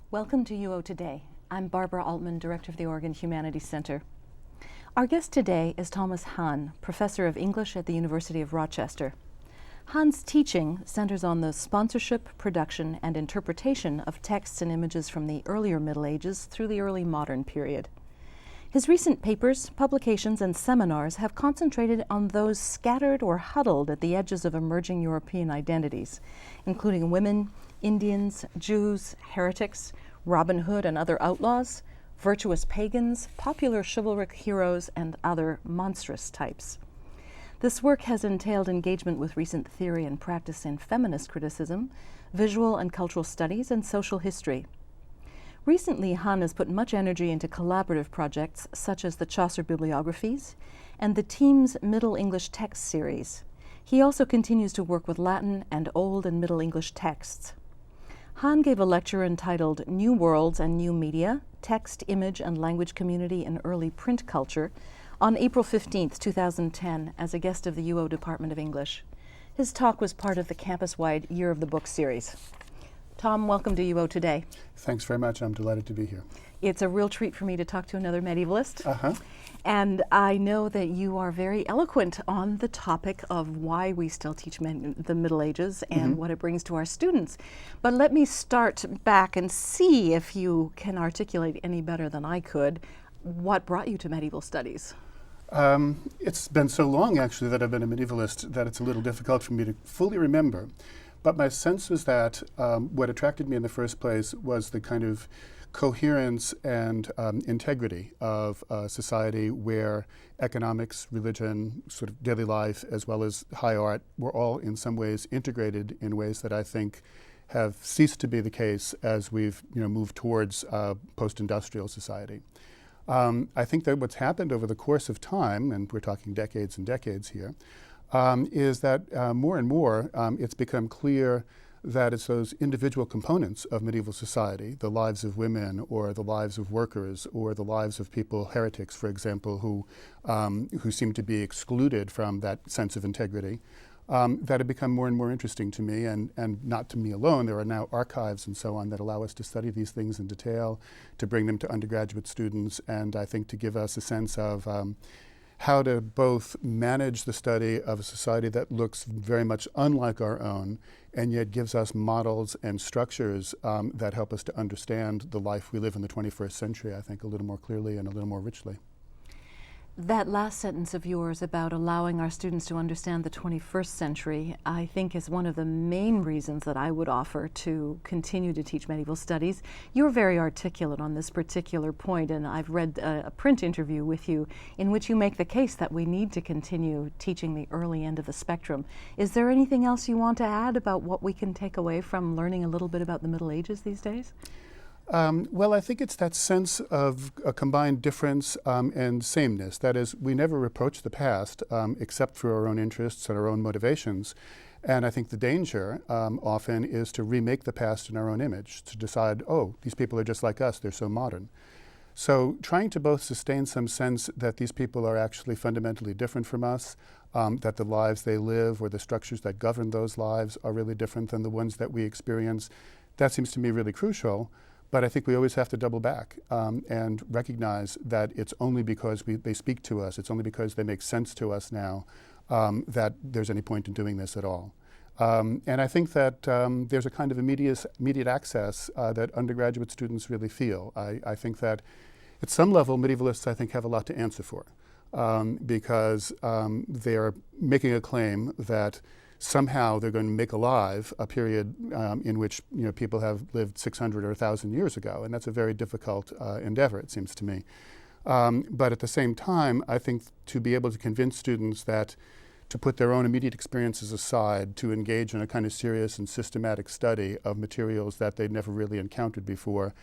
Welcome to UO Today. I'm Barbara Altman, Director of the Oregon Humanities Center. Our guest today is Thomas Hahn, Professor of English at the University of Rochester. Hahn's teaching centers on the sponsorship, production, and interpretation of texts and images from the earlier Middle Ages through the early modern period. His recent papers, publications, and seminars have concentrated on those scattered or huddled at the edges of emerging European identities, including women, Indians, Jews, heretics, Robin Hood and other outlaws, virtuous pagans, popular chivalric heroes, and other monstrous types. This work has entailed engagement with recent theory and practice in feminist criticism, visual and cultural studies, and social history. Recently, Hahn has put much energy into collaborative projects such as the Chaucer bibliographies and the Team's Middle English Text series. He also continues to work with Latin and Old and Middle English texts. Hahn gave a lecture entitled New Worlds and New Media, Text, Image, and Language Community in Early Print Culture on April 15, 2010, as a guest of the UO Department of English. His talk was part of the campus-wide Year of the Book series. Tom, welcome to UO Today. Thanks very much. I'm delighted to be here. It's a real treat for me to talk to another medievalist. Uh-huh. And I know that you are very eloquent on the topic of why we still teach the Middle Ages and what it brings to our students. But let me start back and see if you can articulate any better than I could what brought you to medieval studies. It's been so long, actually, that I've been a medievalist that it's a little difficult for me to fully remember. But my sense was that what attracted me in the first place was the kind of coherence and integrity of a society where economics, religion, sort of daily life, as well as high art were all in some ways integrated in ways that I think have ceased to be the case as we've moved towards post-industrial society. I think that what's happened over the course of time, and we're talking decades and decades here, is that more and more it's become clear that it's those individual components of medieval society, the lives of women or the lives of workers or the lives of people, heretics, for example, who seem to be excluded from that sense of integrity, that have become more and more interesting to me, and not to me alone. There are now archives and so on that allow us to study these things in detail, to bring them to undergraduate students, and I think to give us a sense of how to both manage the study of a society that looks very much unlike our own and yet gives us models and structures that help us to understand the life we live in the 21st century, I think, a little more clearly and a little more richly. That last sentence of yours about allowing our students to understand the 21st century, I think is one of the main reasons that I would offer to continue to teach medieval studies. You're very articulate on this particular point, and I've read a print interview with you in which you make the case that we need to continue teaching the early end of the spectrum. Is there anything else you want to add about what we can take away from learning a little bit about the Middle Ages these days? Well, I think it's that sense of a combined difference and sameness. That is, we never reproach the past except for our own interests and our own motivations. And I think the danger often is to remake the past in our own image, to decide, oh, these people are just like us, they're so modern. So trying to both sustain some sense that these people are actually fundamentally different from us, that the lives they live or the structures that govern those lives are really different than the ones that we experience, that seems to me really crucial. But I think we always have to double back and recognize that it's only because they speak to us, it's only because they make sense to us now that there's any point in doing this at all. And I think that there's a kind of immediate access that undergraduate students really feel. I think that at some level, medievalists, I think, have a lot to answer for because they are making a claim that somehow they're going to make alive a period in which people have lived 600 or 1,000 years ago, and that's a very difficult endeavor, it seems to me. But at the same time, I think to be able to convince students that to put their own immediate experiences aside, to engage in a kind of serious and systematic study of materials that they'd never really encountered before,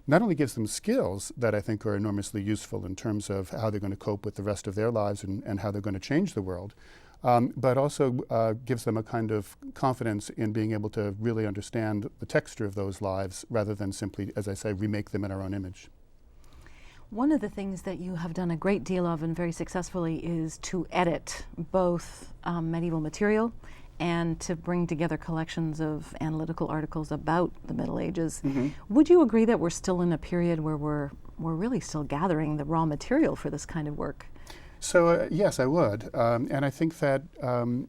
not only gives them skills that I think are enormously useful in terms of how they're going to cope with the rest of their lives and how they're going to change the world, but also gives them a kind of confidence in being able to really understand the texture of those lives rather than simply, as I say, remake them in our own image. One of the things that you have done a great deal of and very successfully is to edit both medieval material and to bring together collections of analytical articles about the Middle Ages. Would you agree that we're still in a period where we're really still gathering the raw material for this kind of work? So yes, I would. And I think that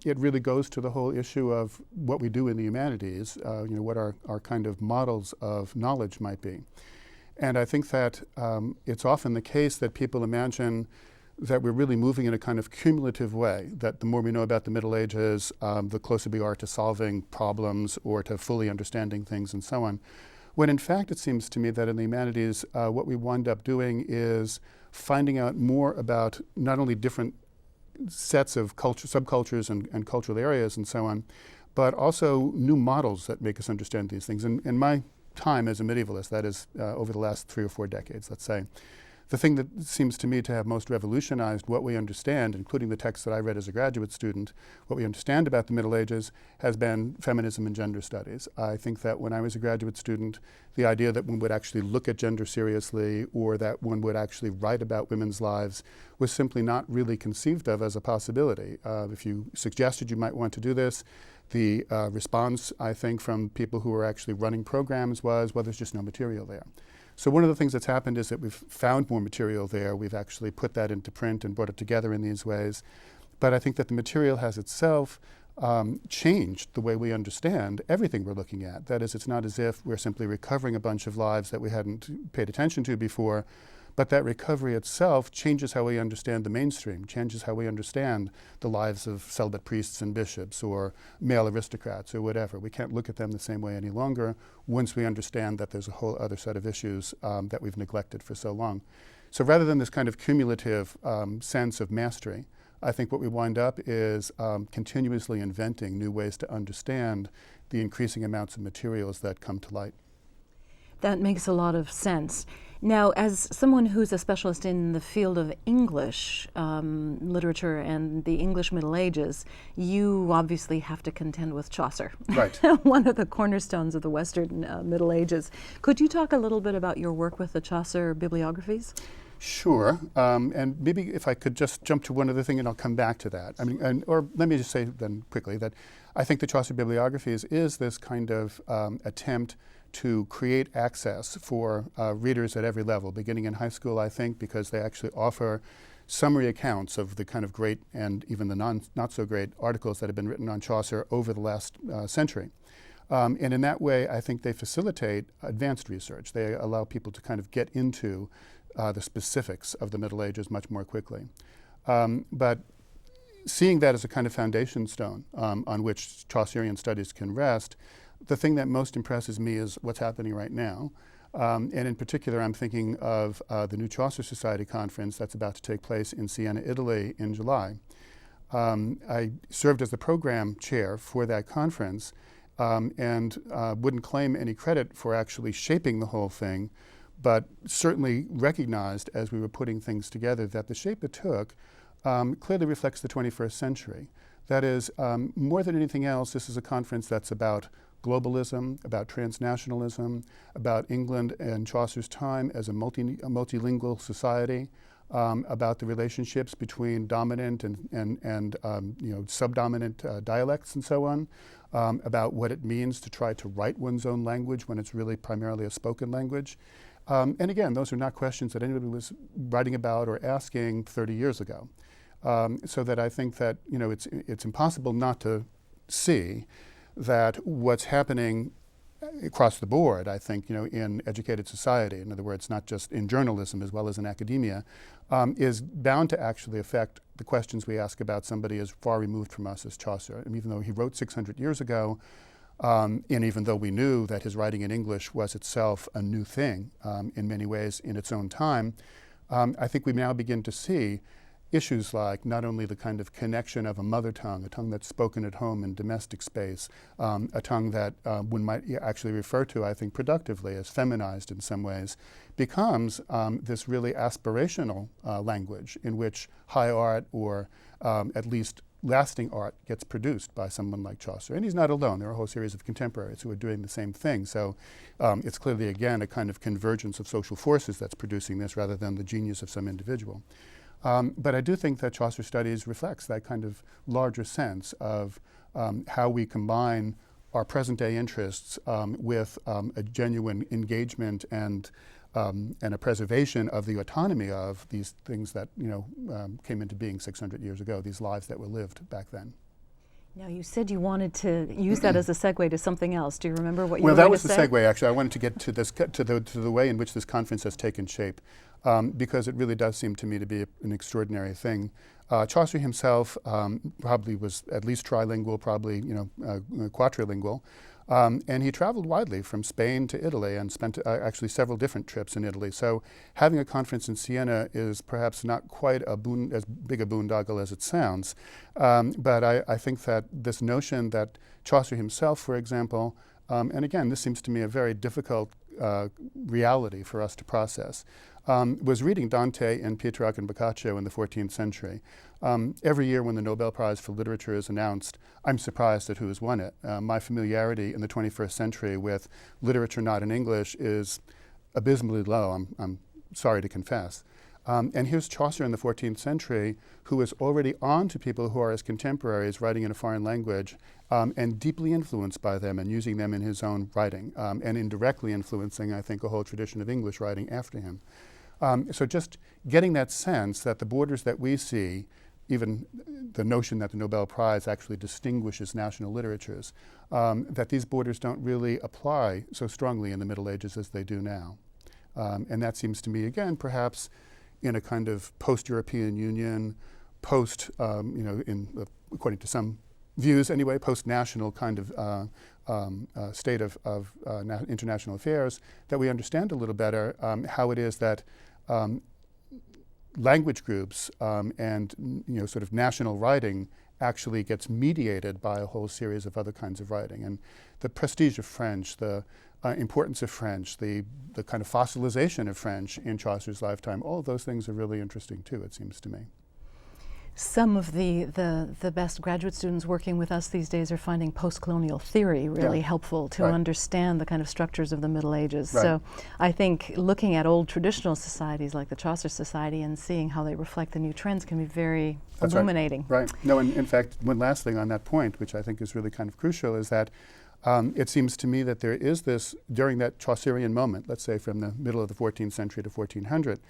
it really goes to the whole issue of what we do in the humanities, what our kind of models of knowledge might be. And I think that it's often the case that people imagine that we're really moving in a kind of cumulative way, that the more we know about the Middle Ages, the closer we are to solving problems or to fully understanding things and so on. When in fact it seems to me that in the humanities, what we wind up doing is finding out more about not only different sets of subcultures and cultural areas and so on, but also new models that make us understand these things. In my time as a medievalist, that is over the last 3 or 4 decades, let's say, the thing that seems to me to have most revolutionized what we understand, including the texts that I read as a graduate student, what we understand about the Middle Ages has been feminism and gender studies. I think that when I was a graduate student, the idea that one would actually look at gender seriously or that one would actually write about women's lives was simply not really conceived of as a possibility. If you suggested you might want to do this, the response, I think, from people who were actually running programs was, well, there's just no material there. So one of the things that's happened is that we've found more material there. We've actually put that into print and brought it together in these ways. But I think that the material has itself changed the way we understand everything we're looking at. That is, it's not as if we're simply recovering a bunch of lives that we hadn't paid attention to before, but that recovery itself changes how we understand the mainstream, changes how we understand the lives of celibate priests and bishops or male aristocrats or whatever. We can't look at them the same way any longer once we understand that there's a whole other set of issues that we've neglected for so long. So rather than this kind of cumulative sense of mastery, I think what we wind up is continuously inventing new ways to understand the increasing amounts of materials that come to light. That makes a lot of sense. Now, as someone who's a specialist in the field of English literature and the English Middle Ages, you obviously have to contend with Chaucer, right? One of the cornerstones of the Western Middle Ages. Could you talk a little bit about your work with the Chaucer bibliographies? Sure, and maybe if I could just jump to one other thing and I'll come back to that. Or let me just say then quickly that I think the Chaucer bibliographies is this kind of attempt to create access for readers at every level, beginning in high school, I think, because they actually offer summary accounts of the kind of great and even the not so great articles that have been written on Chaucer over the last century. And in that way, I think they facilitate advanced research. They allow people to kind of get into the specifics of the Middle Ages much more quickly. But seeing that as a kind of foundation stone on which Chaucerian studies can rest, the thing that most impresses me is what's happening right now. And in particular, I'm thinking of the new Chaucer Society conference that's about to take place in Siena, Italy in July. I served as the program chair for that conference and wouldn't claim any credit for actually shaping the whole thing, but certainly recognized as we were putting things together that the shape it took clearly reflects the 21st century. That is, more than anything else, this is a conference that's about globalism, about transnationalism, about England and Chaucer's time as a multilingual society, about the relationships between dominant and subdominant dialects and so on, about what it means to try to write one's own language when it's really primarily a spoken language. And again, those are not questions that anybody was writing about or asking 30 years ago. So that I think that it's impossible not to see that what's happening across the board, I think, in educated society, in other words, not just in journalism as well as in academia, is bound to actually affect the questions we ask about somebody as far removed from us as Chaucer. And even though he wrote 600 years ago, and even though we knew that his writing in English was itself a new thing in many ways in its own time, I think we now begin to see issues like not only the kind of connection of a mother tongue, a tongue that's spoken at home in domestic space, a tongue that one might actually refer to, I think, productively as feminized in some ways, becomes this really aspirational language in which high art or at least lasting art gets produced by someone like Chaucer. And he's not alone. There are a whole series of contemporaries who are doing the same thing. So it's clearly, again, a kind of convergence of social forces that's producing this rather than the genius of some individual. But I do think that Chaucer studies reflects that kind of larger sense of how we combine our present-day interests with a genuine engagement and a preservation of the autonomy of these things that came into being 600 years ago, these lives that were lived back then. Now, you said you wanted to use that as a segue to something else. Do you remember what you were Well, that going was to the say? segue, actually. I wanted to get to this, to the way in which this conference has taken shape, because it really does seem to me to be an extraordinary thing. Chaucer himself probably was at least trilingual, probably quadrilingual, and he traveled widely from Spain to Italy and spent actually several different trips in Italy. So having a conference in Siena is perhaps not quite as big a boondoggle as it sounds, but I think that this notion that Chaucer himself, for example, and again, this seems to me a very difficult reality for us to process, was reading Dante and Petrarch and Boccaccio in the 14th century. Every year when the Nobel Prize for Literature is announced, I'm surprised at who has won it. My familiarity in the 21st century with literature not in English is abysmally low, I'm sorry to confess. And here's Chaucer in the 14th century, who is already on to people who are his contemporaries writing in a foreign language, and deeply influenced by them and using them in his own writing, and indirectly influencing, I think, a whole tradition of English writing after him. So just getting that sense that the borders that we see, even the notion that the Nobel Prize actually distinguishes national literatures, that these borders don't really apply so strongly in the Middle Ages as they do now. And that seems to me, again, perhaps in a kind of post-European Union, according to some views anyway, post-national kind of state of international affairs, that we understand a little better how it is that language groups and sort of national writing actually gets mediated by a whole series of other kinds of writing. And the prestige of French, the importance of French, the kind of fossilization of French in Chaucer's lifetime, all of those things are really interesting too, it seems to me. Some of the best graduate students working with us these days are finding postcolonial theory really helpful to understand the kind of structures of the Middle Ages. Right. So I think looking at old traditional societies like the Chaucer Society and seeing how they reflect the new trends can be very illuminating. Right. No, and in fact, one last thing on that point, which I think is really kind of crucial, is that it seems to me that there is this, during that Chaucerian moment, let's say from the middle of the 14th century to 1400,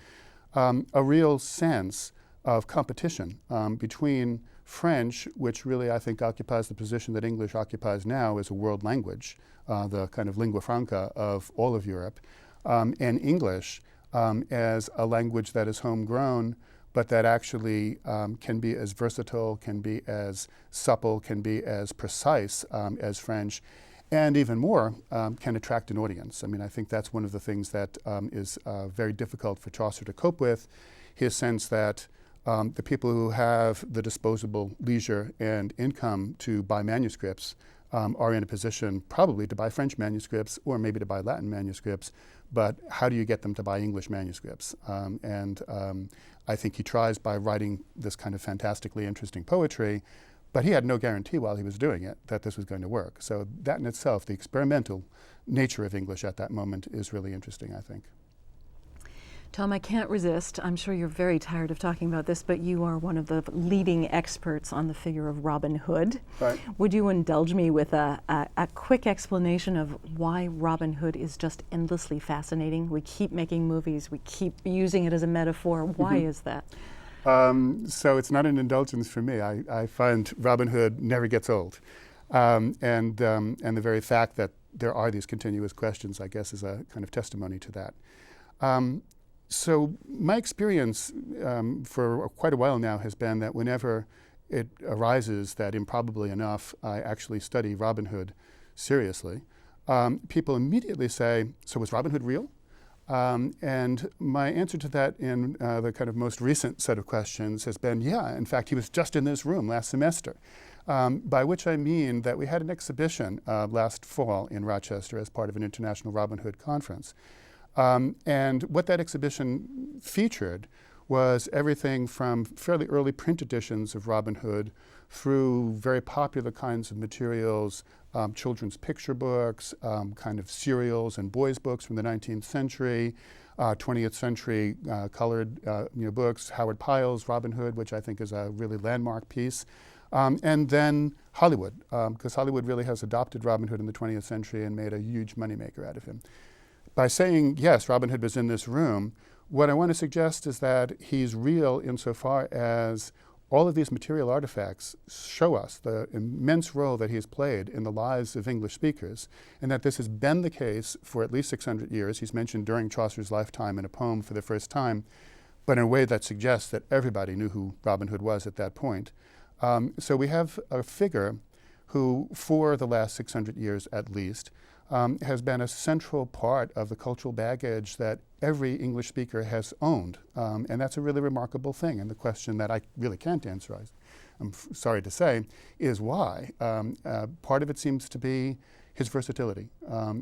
a real sense of competition between French, which really I think occupies the position that English occupies now as a world language, the kind of lingua franca of all of Europe, and English as a language that is homegrown, but that actually can be as versatile, can be as supple, can be as precise as French, and even more, can attract an audience. I mean, I think that's one of the things that is very difficult for Chaucer to cope with, his sense that the people who have the disposable leisure and income to buy manuscripts are in a position probably to buy French manuscripts or maybe to buy Latin manuscripts, but how do you get them to buy English manuscripts? I think he tries by writing this kind of fantastically interesting poetry, but he had no guarantee while he was doing it that this was going to work. So that in itself, the experimental nature of English at that moment is really interesting, I think. Tom, I can't resist. I'm sure you're very tired of talking about this, but you are one of the leading experts on the figure of Robin Hood. Right. Would you indulge me with a quick explanation of why Robin Hood is just endlessly fascinating? We keep making movies, we keep using it as a metaphor. Why is that? So it's not an indulgence for me. I find Robin Hood never gets old. And the very fact that there are these continuous questions, I guess, is a kind of testimony to that. So my experience for quite a while now has been that whenever it arises that improbably enough I actually study Robin Hood seriously, people immediately say, so was Robin Hood real? And my answer to that in the kind of most recent set of questions has been, yeah, in fact, he was just in this room last semester. By which I mean that we had an exhibition last fall in Rochester as part of an international Robin Hood conference. And what that exhibition featured was everything from fairly early print editions of Robin Hood through very popular kinds of materials, children's picture books, kind of serials and boys' books from the 19th century, 20th century colored books, Howard Pyle's Robin Hood, which I think is a really landmark piece, And then Hollywood, because Hollywood really has adopted Robin Hood in the 20th century and made a huge moneymaker out of him. By saying, yes, Robin Hood was in this room, what I want to suggest is that he's real insofar as all of these material artifacts show us the immense role that he has played in the lives of English speakers, and that this has been the case for at least 600 years. He's mentioned during Chaucer's lifetime in a poem for the first time, but in a way that suggests that everybody knew who Robin Hood was at that point. So we have a figure who, for the last 600 years at least, has been a central part of the cultural baggage that every English speaker has owned. And that's a really remarkable thing. And the question that I really can't answer, I'm sorry to say, is why. Part of it seems to be his versatility,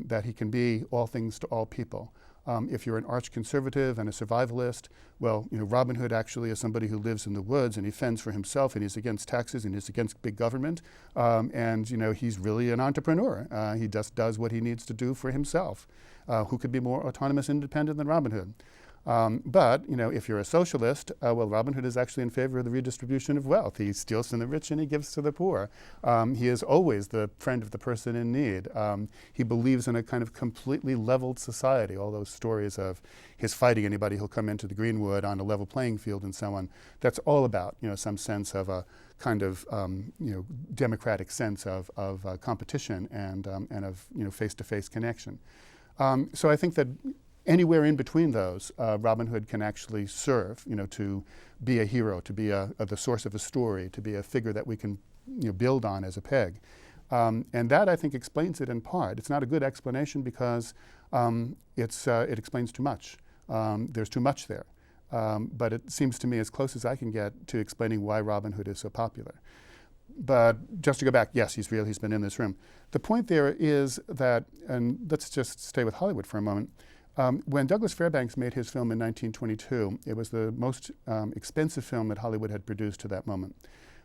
that he can be all things to all people. If you're an arch conservative and a survivalist, well, Robin Hood actually is somebody who lives in the woods and he fends for himself and he's against taxes and he's against big government. And he's really an entrepreneur. He just does what he needs to do for himself. Who could be more autonomous and independent than Robin Hood? But if you're a socialist, well, Robin Hood is actually in favor of the redistribution of wealth. He steals from the rich and he gives to the poor. He is always the friend of the person in need. He believes in a kind of completely leveled society. All those stories of his fighting anybody who'll come into the Greenwood on a level playing field and so on, that's all about some sense of a kind of democratic sense of competition and of face-to-face connection. So I think that anywhere in between those, Robin Hood can actually serve, to be a hero, to be the source of a story, to be a figure that we can build on as a peg. And that, I think, explains it in part. It's not a good explanation because it explains too much. There's too much there. But it seems to me as close as I can get to explaining why Robin Hood is so popular. But just to go back, yes, he's real, he's been in this room. The point there is that, and let's just stay with Hollywood for a moment, when Douglas Fairbanks made his film in 1922, it was the most expensive film that Hollywood had produced to that moment.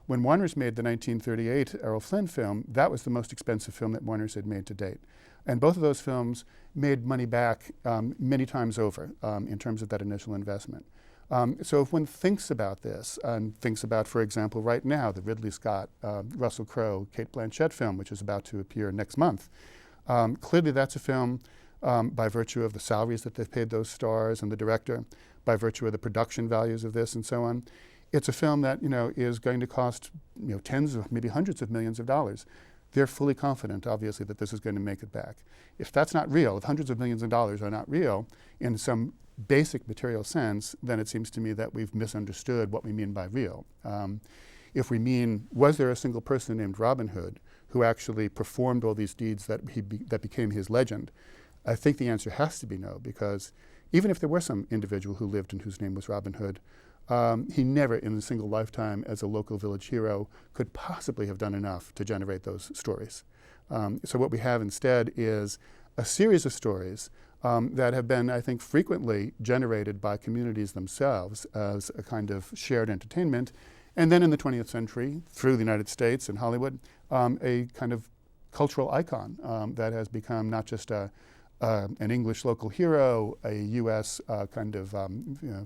When Warner's made the 1938 Errol Flynn film, that was the most expensive film that Warner's had made to date. And both of those films made money back many times over in terms of that initial investment. So if one thinks about this, and thinks about, for example, right now, the Ridley Scott, Russell Crowe, Cate Blanchett film, which is about to appear next month, clearly that's a film by virtue of the salaries that they've paid those stars and the director, by virtue of the production values of this and so on. It's a film that is going to cost tens of maybe hundreds of millions of dollars. They're fully confident, obviously, that this is going to make it back. If that's not real, if hundreds of millions of dollars are not real in some basic material sense, then it seems to me that we've misunderstood what we mean by real. If we mean, was there a single person named Robin Hood who actually performed all these deeds that became his legend? I think the answer has to be no, because even if there were some individual who lived and whose name was Robin Hood, he never in a single lifetime as a local village hero could possibly have done enough to generate those stories. So what we have instead is a series of stories that have been, I think, frequently generated by communities themselves as a kind of shared entertainment, and then in the 20th century, through the United States and Hollywood, a kind of cultural icon that has become not just an English local hero, a U.S. kind of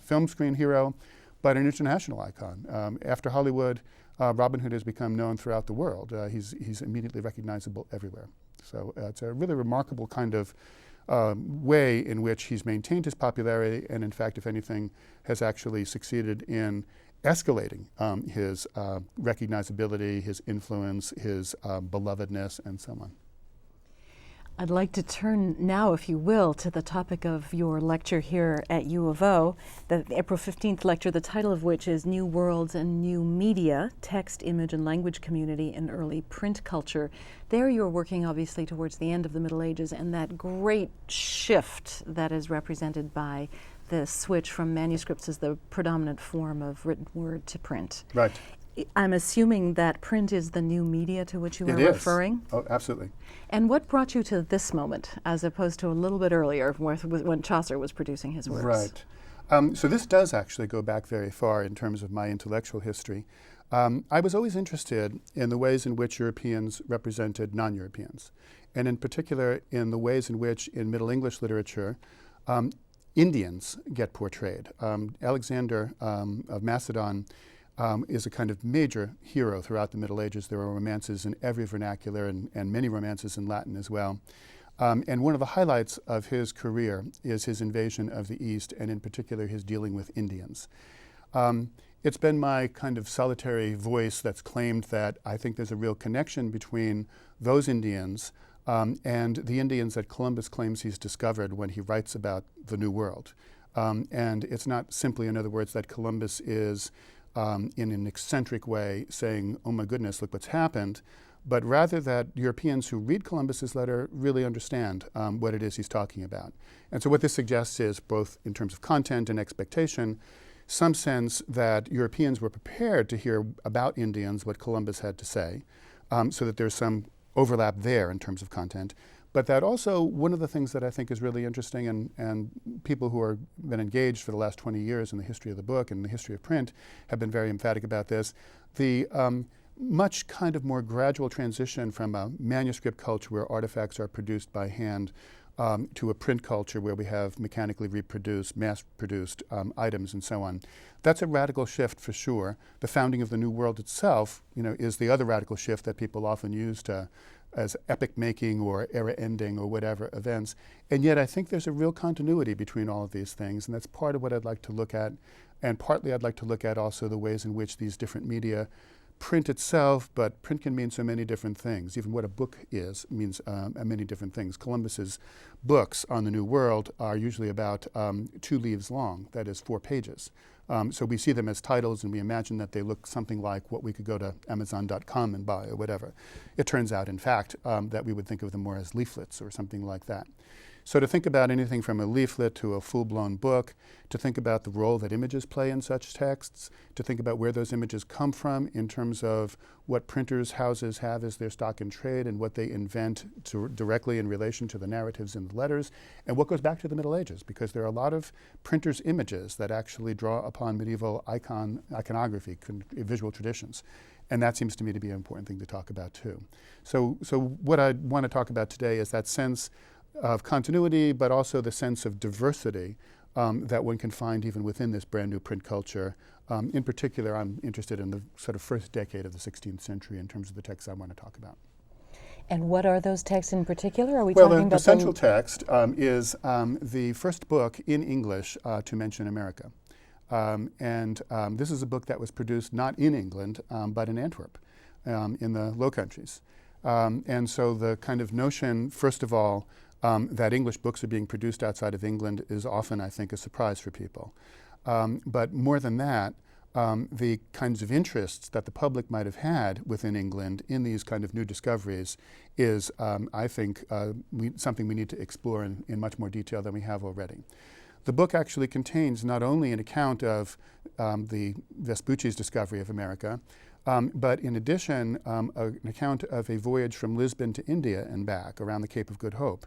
film screen hero, but an international icon. After Hollywood, Robin Hood has become known throughout the world. He's immediately recognizable everywhere. So it's a really remarkable kind of way in which he's maintained his popularity and, in fact, if anything, has actually succeeded in escalating his recognizability, his influence, his belovedness, and so on. I'd like to turn now, if you will, to the topic of your lecture here at U of O, the April 15th lecture, the title of which is New Worlds and New Media, Text, Image, and Language Community in Early Print Culture. There you're working obviously towards the end of the Middle Ages and that great shift that is represented by the switch from manuscripts as the predominant form of written word to print. Right. I'm assuming that print is the new media to which you were referring? Oh, absolutely. And what brought you to this moment, as opposed to a little bit earlier when Chaucer was producing his works? Right. So this does actually go back very far in terms of my intellectual history. I was always interested in the ways in which Europeans represented non-Europeans, and in particular in the ways in which in Middle English literature Indians get portrayed. Alexander of Macedon is a kind of major hero throughout the Middle Ages. There are romances in every vernacular and many romances in Latin as well. And one of the highlights of his career is his invasion of the East, and in particular his dealing with Indians. It's been my kind of solitary voice that's claimed that I think there's a real connection between those Indians and the Indians that Columbus claims he's discovered when he writes about the New World. And it's not simply, in other words, that Columbus is in an eccentric way saying, oh my goodness, look what's happened, but rather that Europeans who read Columbus's letter really understand what it is he's talking about. And so what this suggests is, both in terms of content and expectation, some sense that Europeans were prepared to hear about Indians what Columbus had to say, so that there's some overlap there in terms of content. But that also, one of the things that I think is really interesting, and people who have been engaged for the last 20 years in the history of the book and the history of print have been very emphatic about this, the much kind of more gradual transition from a manuscript culture where artifacts are produced by hand to a print culture where we have mechanically reproduced, mass-produced items and so on. That's a radical shift for sure. The founding of the New World itself, is the other radical shift that people often use as epic-making or era-ending or whatever events. And yet I think there's a real continuity between all of these things, and that's part of what I'd like to look at. And partly I'd like to look at also the ways in which these different media, print itself, but print can mean so many different things. Even what a book is means many different things. Columbus's books on the New World are usually about 2 leaves long, that is 4 pages. So we see them as titles and we imagine that they look something like what we could go to Amazon.com and buy or whatever. It turns out, in fact, that we would think of them more as leaflets or something like that. So to think about anything from a leaflet to a full-blown book, to think about the role that images play in such texts, to think about where those images come from in terms of what printers' houses have as their stock in trade and what they invent directly in relation to the narratives in the letters, and what goes back to the Middle Ages, because there are a lot of printers' images that actually draw upon medieval iconography, visual traditions. And that seems to me to be an important thing to talk about too. So what I want to talk about today is that sense of continuity, but also the sense of diversity that one can find even within this brand new print culture. In particular, I'm interested in the sort of first decade of the 16th century in terms of the texts I want to talk about. And what are those texts in particular? Are we talking about the central text is the first book in English to mention America. This is a book that was produced not in England, but in Antwerp, in the Low Countries. And so the kind of notion, first of all, that English books are being produced outside of England is often, I think, a surprise for people. But more than that, the kinds of interests that the public might have had within England in these kind of new discoveries is, I think, something we need to explore in much more detail than we have already. The book actually contains not only an account of the Vespucci's discovery of America, but in addition, an account of a voyage from Lisbon to India and back around the Cape of Good Hope.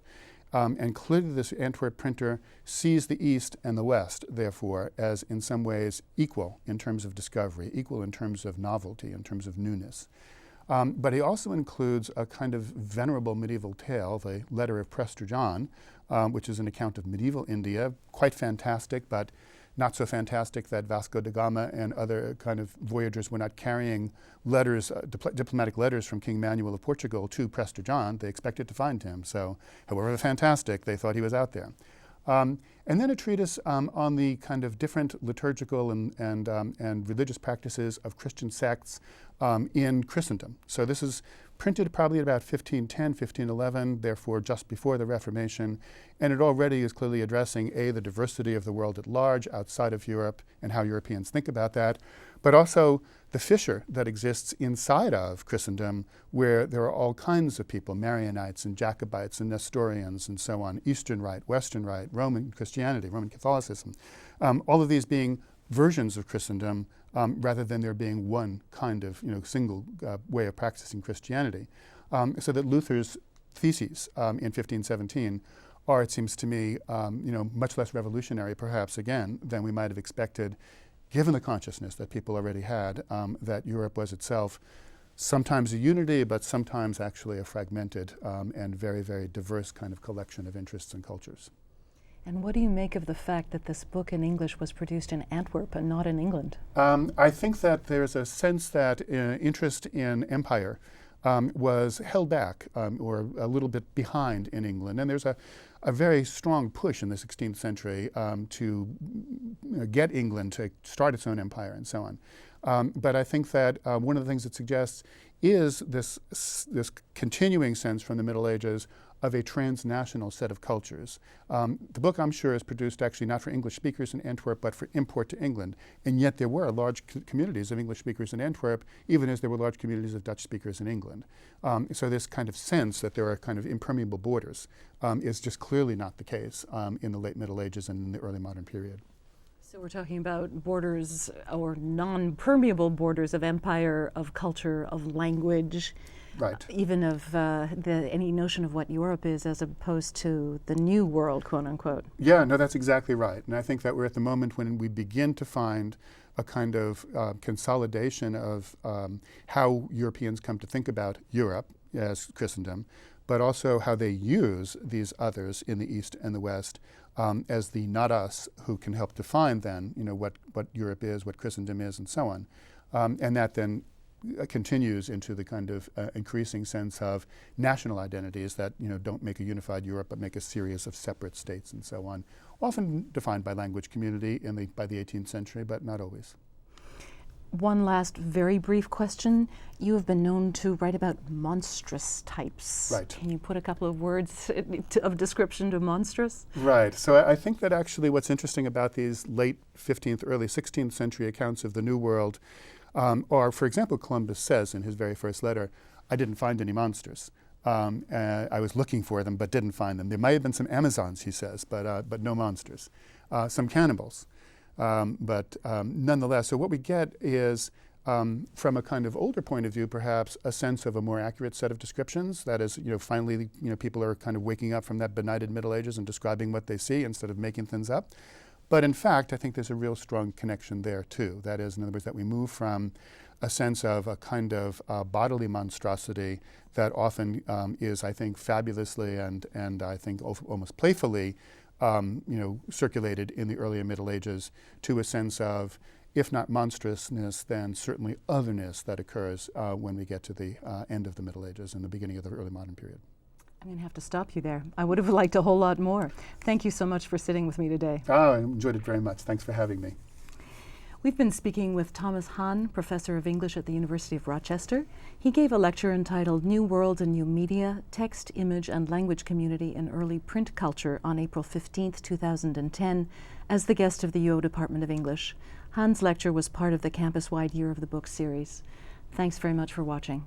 And clearly this Antwerp printer sees the East and the West, therefore, as in some ways equal in terms of discovery, equal in terms of novelty, in terms of newness. But he also includes a kind of venerable medieval tale, the Letter of Prester John, which is an account of medieval India, quite fantastic, but not so fantastic that Vasco da Gama and other kind of voyagers were not carrying letters, diplomatic letters from King Manuel of Portugal to Prester John. They expected to find him. So, however fantastic, they thought he was out there. And then a treatise on the kind of different liturgical and religious practices of Christian sects in Christendom. So this is printed probably at about 1510, 1511, therefore just before the Reformation, and it already is clearly addressing the diversity of the world at large outside of Europe and how Europeans think about that, but also the fissure that exists inside of Christendom, where there are all kinds of people, Marianites and Jacobites and Nestorians and so on, Eastern Rite, Western Rite, Roman Christianity, Roman Catholicism, all of these being versions of Christendom rather than there being one kind of single way of practicing Christianity. So that Luther's theses in 1517 are, it seems to me, much less revolutionary perhaps again than we might have expected, given the consciousness that people already had that Europe was itself sometimes a unity, but sometimes actually a fragmented and very, very diverse kind of collection of interests and cultures. And what do you make of the fact that this book in English was produced in Antwerp and not in England? I think that there's a sense that interest in empire was held back or a little bit behind in England. And there's a very strong push in the 16th century to get England to start its own empire and so on. But I think that one of the things it suggests is this continuing sense from the Middle Ages of a transnational set of cultures. The book, I'm sure, is produced actually not for English speakers in Antwerp, but for import to England. And yet there were large communities of English speakers in Antwerp, even as there were large communities of Dutch speakers in England. So this kind of sense that there are kind of impermeable borders is just clearly not the case in the late Middle Ages and in the early modern period. So we're talking about borders or non-permeable borders of empire, of culture, of language, right. Even of any notion of what Europe is as opposed to the new world, quote unquote. Yeah, no, that's exactly right. And I think that we're at the moment when we begin to find a kind of consolidation of how Europeans come to think about Europe as Christendom, but also how they use these others in the East and the West as the not us who can help define then, what Europe is, what Christendom is, and so on. And that then continues into the kind of increasing sense of national identities that don't make a unified Europe but make a series of separate states and so on, often defined by language community by the 18th century, but not always. One last very brief question. You have been known to write about monstrous types. Right. Can you put a couple of words of description to monstrous? Right. So I think that actually what's interesting about these late 15th, early 16th century accounts of the New World are, for example, Columbus says in his very first letter, I didn't find any monsters. I was looking for them but didn't find them. There might have been some Amazons, he says, but no monsters. Some cannibals. But nonetheless, so what we get is, from a kind of older point of view, perhaps a sense of a more accurate set of descriptions. That is, finally, people are kind of waking up from that benighted Middle Ages and describing what they see instead of making things up. But in fact, I think there's a real strong connection there too. That is, in other words, that we move from a sense of a kind of bodily monstrosity that often is, I think, fabulously and I think almost playfully circulated in the earlier Middle Ages, to a sense of, if not monstrousness, then certainly otherness that occurs when we get to the end of the Middle Ages and the beginning of the early modern period. I'm going to have to stop you there. I would have liked a whole lot more. Thank you so much for sitting with me today. Oh, I enjoyed it very much. Thanks for having me. We've been speaking with Thomas Hahn, professor of English at the University of Rochester. He gave a lecture entitled New World and New Media, Text, Image, and Language Community in Early Print Culture on April 15, 2010, as the guest of the UO Department of English. Hahn's lecture was part of the campus-wide Year of the Book series. Thanks very much for watching.